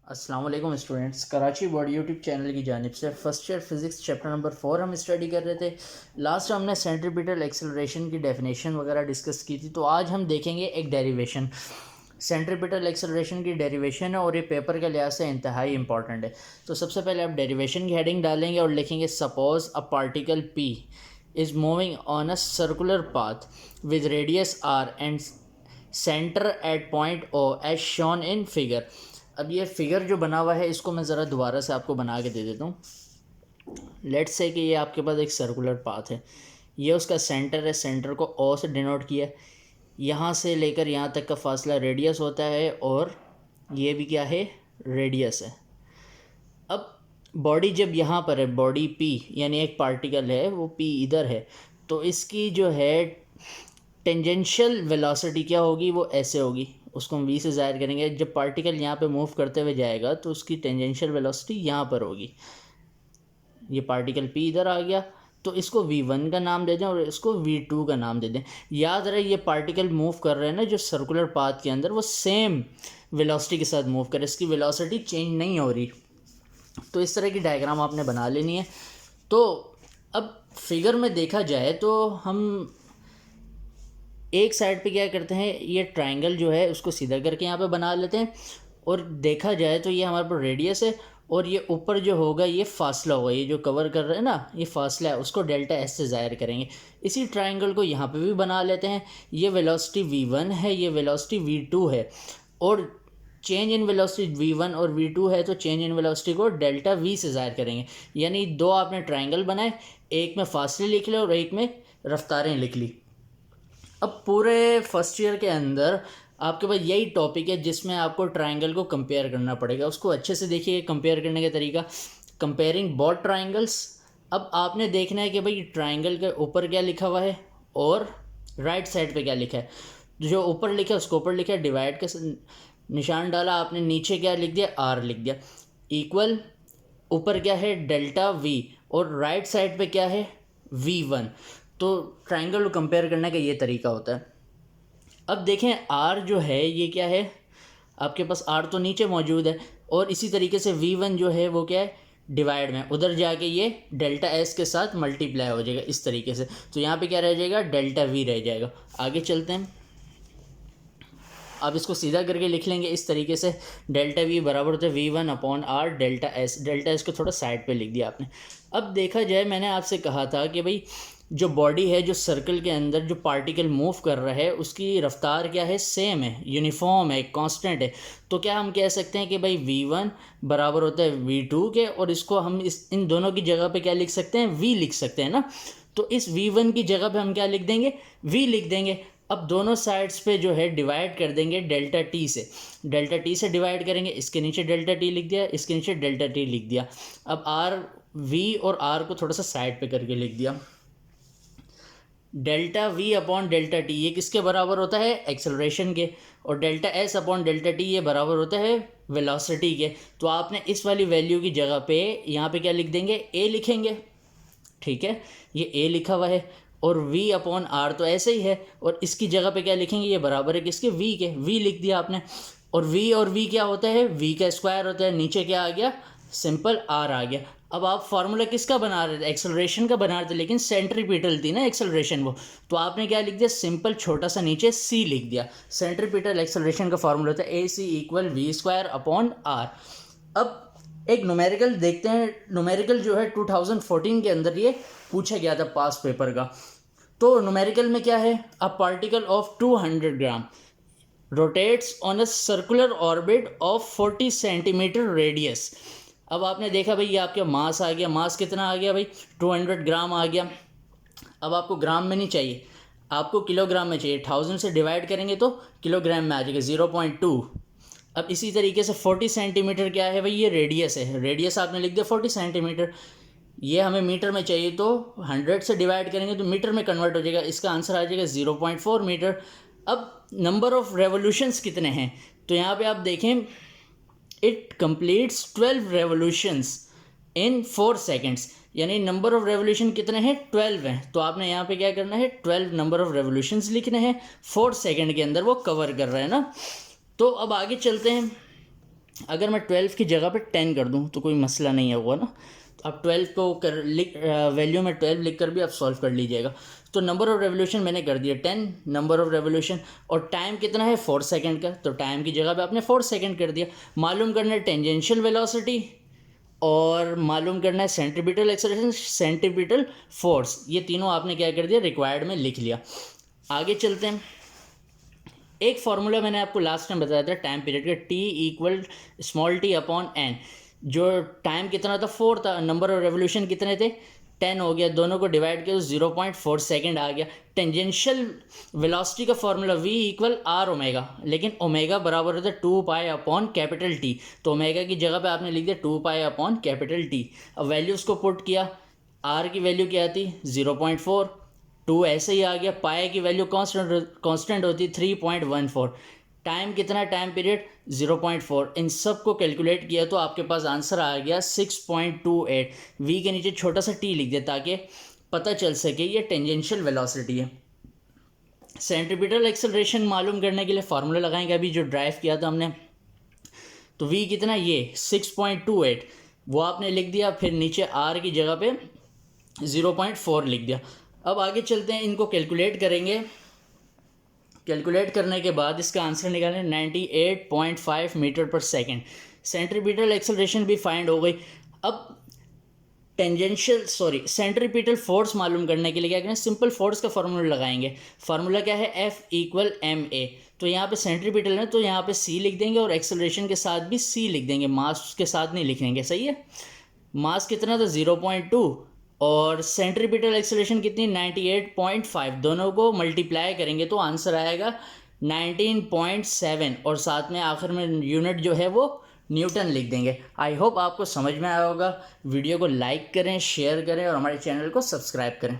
अस्सलाम वालेकुम students, Karachi board YouTube channel की जानिब से first year physics chapter number 4 हम स्टडी कर रहे थे। लास्ट हमने सेंट्रीपिटल एक्सेलरेशन की डेफिनेशन वगैरह डिस्कस की थी। तो आज हम देखेंगे एक डेरिवेशन। सेंट्रीपिटल एक्सेलरेशन की डेरिवेशन है और ये पेपर के लिहाज से इंतहाई इंपॉर्टेंट है। तो सबसे पहले आप डेरिवेशन की हेडिंग डालेंगे और लिखेंगे suppose a particle P is moving on a circular path with radius R and centre at point O as shown in figure. अब ये फिगर जो बना हुआ है इसको मैं ज़रा दोबारा से आपको बना के दे देता हूँ। लेट्स से कि ये आपके पास एक सर्कुलर पाथ है, ये उसका सेंटर है, सेंटर को ओ से डिनोट किया, यहाँ से लेकर यहाँ तक का फासला रेडियस होता है और ये भी क्या है, रेडियस है। अब बॉडी जब यहाँ पर है, बॉडी पी यानी एक पार्टिकल है, वो पी इधर है, तो इसकी जो है टेंजेंशियल वेलोसिटी क्या होगी, वो ऐसे होगी। उसको हम वी से ज़ाहिर करेंगे। जब पार्टिकल यहाँ पे मूव करते हुए जाएगा तो उसकी टेंजेंशियल वेलोसिटी यहाँ पर होगी। ये पार्टिकल पी इधर आ गया तो इसको v1 का नाम दे दें और इसको v2 का नाम दे दें। याद रहे ये पार्टिकल मूव कर रहे हैं ना जो सर्कुलर पाथ के अंदर, वो सेम वेलोसिटी के साथ मूव कर रहे हैं, इसकी वेलोसिटी चेंज नहीं हो रही। तो इस तरह की डायग्राम आपने बना लेनी है। तो अब फिगर में देखा जाए तो हम एक साइड पे क्या करते हैं, ये ट्रायंगल जो है उसको सीधा करके यहाँ पे बना लेते हैं और देखा जाए तो ये हमारे पास रेडियस है और ये ऊपर जो होगा ये फासला होगा, ये जो कवर कर रहे हैं ना ये फासला है, उसको डेल्टा एस से ज़ाहिर करेंगे। इसी ट्रायंगल को यहाँ पे भी बना लेते हैं। ये वेलोसिटी v1 है, ये वेलोसिटी v2 है और चेंज इन वेलोसिटी v1 और v2 है, तो चेंज इन वेलोसिटी को डेल्टा v से ज़ाहिर करेंगे। यानी दो आपने ट्रायंगल बनाए, एक में फासले लिख ले और एक में रफ्तारें लिख ली। अब पूरे फर्स्ट ईयर के अंदर आपके पास यही टॉपिक है जिसमें आपको ट्रायंगल को कंपेयर करना पड़ेगा। उसको अच्छे से देखिए, कंपेयर करने का तरीका, कंपेयरिंग बोथ ट्रायंगल्स। अब आपने देखना है कि भाई ट्रायंगल के ऊपर क्या लिखा हुआ है और राइट साइड पे क्या लिखा है। जो ऊपर लिखा है उसको ऊपर लिखा है, डिवाइड का निशान डाला आपने, नीचे क्या लिख दिया, आर लिख दिया, इक्वल ऊपर क्या है, डेल्टा वी, और राइट साइड पे क्या है, v1। तो ट्रायंगल को कंपेयर करने का ये तरीका होता है। अब देखें r जो है ये क्या है, आपके पास r तो नीचे मौजूद है और इसी तरीके से v1 जो है वो क्या है, डिवाइड में, उधर जाके ये डेल्टा s के साथ मल्टीप्लाई हो जाएगा इस तरीके से। तो यहाँ पे क्या रह जाएगा, डेल्टा v रह जाएगा। आगे चलते हैं, आप इसको सीधा करके लिख लेंगे इस तरीके से, डेल्टा वी बराबर होता है v1 upon R delta S. Delta S को थोड़ा साइड पे लिख दिया आपने। अब देखा जाए, मैंने आपसे कहा था कि भाई जो बॉडी है, जो सर्कल के अंदर जो पार्टिकल मूव कर रहा है उसकी रफ्तार क्या है, सेम है, यूनिफॉर्म है, कांस्टेंट है। तो क्या हम कह सकते हैं कि भाई v1 बराबर होता है v2 के, और इसको हम इन दोनों की जगह पे क्या लिख सकते हैं, v लिख सकते हैं ना। तो इस v1 की जगह पे हम क्या लिख देंगे, v लिख देंगे। अब दोनों साइड्स पे जो है डिवाइड कर देंगे डेल्टा टी से, डेल्टा टी से डिवाइड करेंगे, इसके नीचे डेल्टा टी लिख दिया, इसके नीचे डेल्टा टी लिख दिया। अब आर वी और आर को थोड़ा सा साइड पे करके लिख दिया। Delta we upon delta T ये किसके बराबर होता है, एक्सेलरेशन के, और delta S upon delta T ये बराबर होता है वेलोसिटी के। तो आपने इस वाली वैल्यू की जगह पे यहाँ पे क्या लिख देंगे, ए लिखेंगे, ठीक है, ये ए लिखा हुआ है, और v अपॉन आर तो ऐसे ही है, और इसकी जगह पे क्या लिखेंगे, ये बराबर है किसके, v के, v लिख दिया आपने। और v क्या होता है, v का स्क्वायर होता है, नीचे क्या आ गया, सिंपल r आ गया। अब आप फार्मूला किसका बना रहे थे, एक्सेलरेशन का बना रहे थे, लेकिन सेंट्रीपिटल थी ना एक्सेलरेशन वो, तो आपने क्या लिख दिया, सिंपल छोटा सा नीचे c लिख दिया। सेंट्रीपिटल एक्सेलरेशन का फार्मूला होता है AC equal v square upon r। अब एक न्यूमेरिकल देखते हैं। न्यूमेरिकल जो है 2014 के अंदर ये पूछा गया था पास पेपर का। तो न्यूमेरिकल में क्या है, a particle of 200 gram rotates on a circular orbit of 40 centimetre radius. अब आपने देखा भाई ये आपका मास आ गया, मास कितना आ गया भाई, 200 ग्राम आ गया। अब आपको ग्राम में नहीं चाहिए, आपको किलोग्राम में चाहिए। 1000 से डिवाइड करेंगे तो किलोग्राम में आ जाएगा 0.2। अब इसी तरीके से 40 सेंटीमीटर क्या है भाई, ये रेडियस है, रेडियस आपने लिख दिया 40 सेंटीमीटर। ये हमें मीटर में चाहिए तो 100 से डिवाइड करेंगे तो मीटर में कन्वर्ट हो जाएगा, इसका आंसर आ जाएगा 0.4 मीटर। अब नंबर ऑफ रेवोल्यूशंस कितने हैं, तो यहाँ पे आप देखें, it completes 12 revolutions in 4 seconds, यानी नंबर ऑफ रेवोल्यूशन कितने हैं, 12 हैं। तो आपने यहाँ पे क्या करना है, 12 नंबर ऑफ रेवोल्यूशंस लिखने हैं, 4 सेकेंड के अंदर वो कवर कर रहे हैं ना। तो अब आगे चलते हैं। अगर मैं 12 की जगह पे 10 कर दूँ तो कोई मसला नहीं होगा ना। तो आप 12 को वैल्यू में 12 लिख कर भी आप सॉल्व कर लीजिएगा। तो नंबर ऑफ़ रेवोल्यूशन मैंने कर दिया 10 नंबर ऑफ़ रेवोल्यूशन, और टाइम कितना है 4 सेकंड का, तो टाइम की जगह पे आपने 4 सेकंड कर दिया। मालूम करना है टेंजेंशियल वेलोसिटी और मालूम करना है सेंट्रीपिटल एक्सेलरेशन, सेंट्रीपिटल फोर्स, ये तीनों आपने क्या कर दिया रिक्वायर्ड में लिख लिया। आगे चलते हैं। एक फार्मूला मैंने आपको लास्ट टाइम बताया था टाइम पीरियड का, T equal small T upon N. जो टाइम कितना था 4 था, नंबर ऑफ रेवोल्यूशन कितने थे 10 हो गया, दोनों को डिवाइड किया तो 0.4 सेकेंड आ गया। टेंजेंशियल वेलोसिटी का formula v equal R omega, लेकिन ओमेगा बराबर होता है 2 पाई अपॉन कैपिटल टी, तो ओमेगा की जगह पे आपने लिख दिया 2 पाई अपॉन कैपिटल टी। अब वैल्यूज़ को पुट किया, आर की वैल्यू क्या थी 0.4, 2 ऐसे ही आ गया, पाई की वैल्यू कांस्टेंट होती 3.14, टाइम कितना टाइम पीरियड 0.4, इन सब को कैलकुलेट किया तो आपके पास आंसर आ गया 6.28। वी के नीचे छोटा सा टी लिख दिया ताकि पता चल सके ये टेंजेंशियल वेलोसिटी है। सेंट्रीपिटल एक्सेलरेशन मालूम करने के लिए फार्मूला लगाएंगे, अभी जो ड्राइव किया था हमने, तो वी कितना ये 6.28 वो आपने लिख दिया, फिर नीचे आर की जगह पे 0.4 लिख दिया। अब आगे चलते हैं, इनको कैलकुलेट करेंगे। कैलकुलेट करने के बाद इसका आंसर निकालें 98.5 मीटर पर सेकेंड। सेंट्रीपिटल एक्सेलरेशन भी फाइंड हो गई। अब सेंट्रीपिटल फोर्स मालूम करने के लिए क्या करें, सिंपल फोर्स का फार्मूला लगाएंगे। फार्मूला क्या है F इक्वल ma। तो यहाँ पे सेंट्रीपिटल है तो यहाँ पे c लिख देंगे और एक्सेलरेशन के साथ भी c लिख देंगे, मास के साथ नहीं लिखेंगे, सही है। मास कितना था 0.2 और सेंट्रीपिटल एक्सेलरेशन कितनी 98.5, दोनों को मल्टीप्लाई करेंगे तो आंसर आएगा 19.7, और साथ में आखिर में यूनिट जो है वो न्यूटन लिख देंगे। आई होप आपको समझ में आया होगा। वीडियो को लाइक करें, शेयर करें और हमारे चैनल को सब्सक्राइब करें।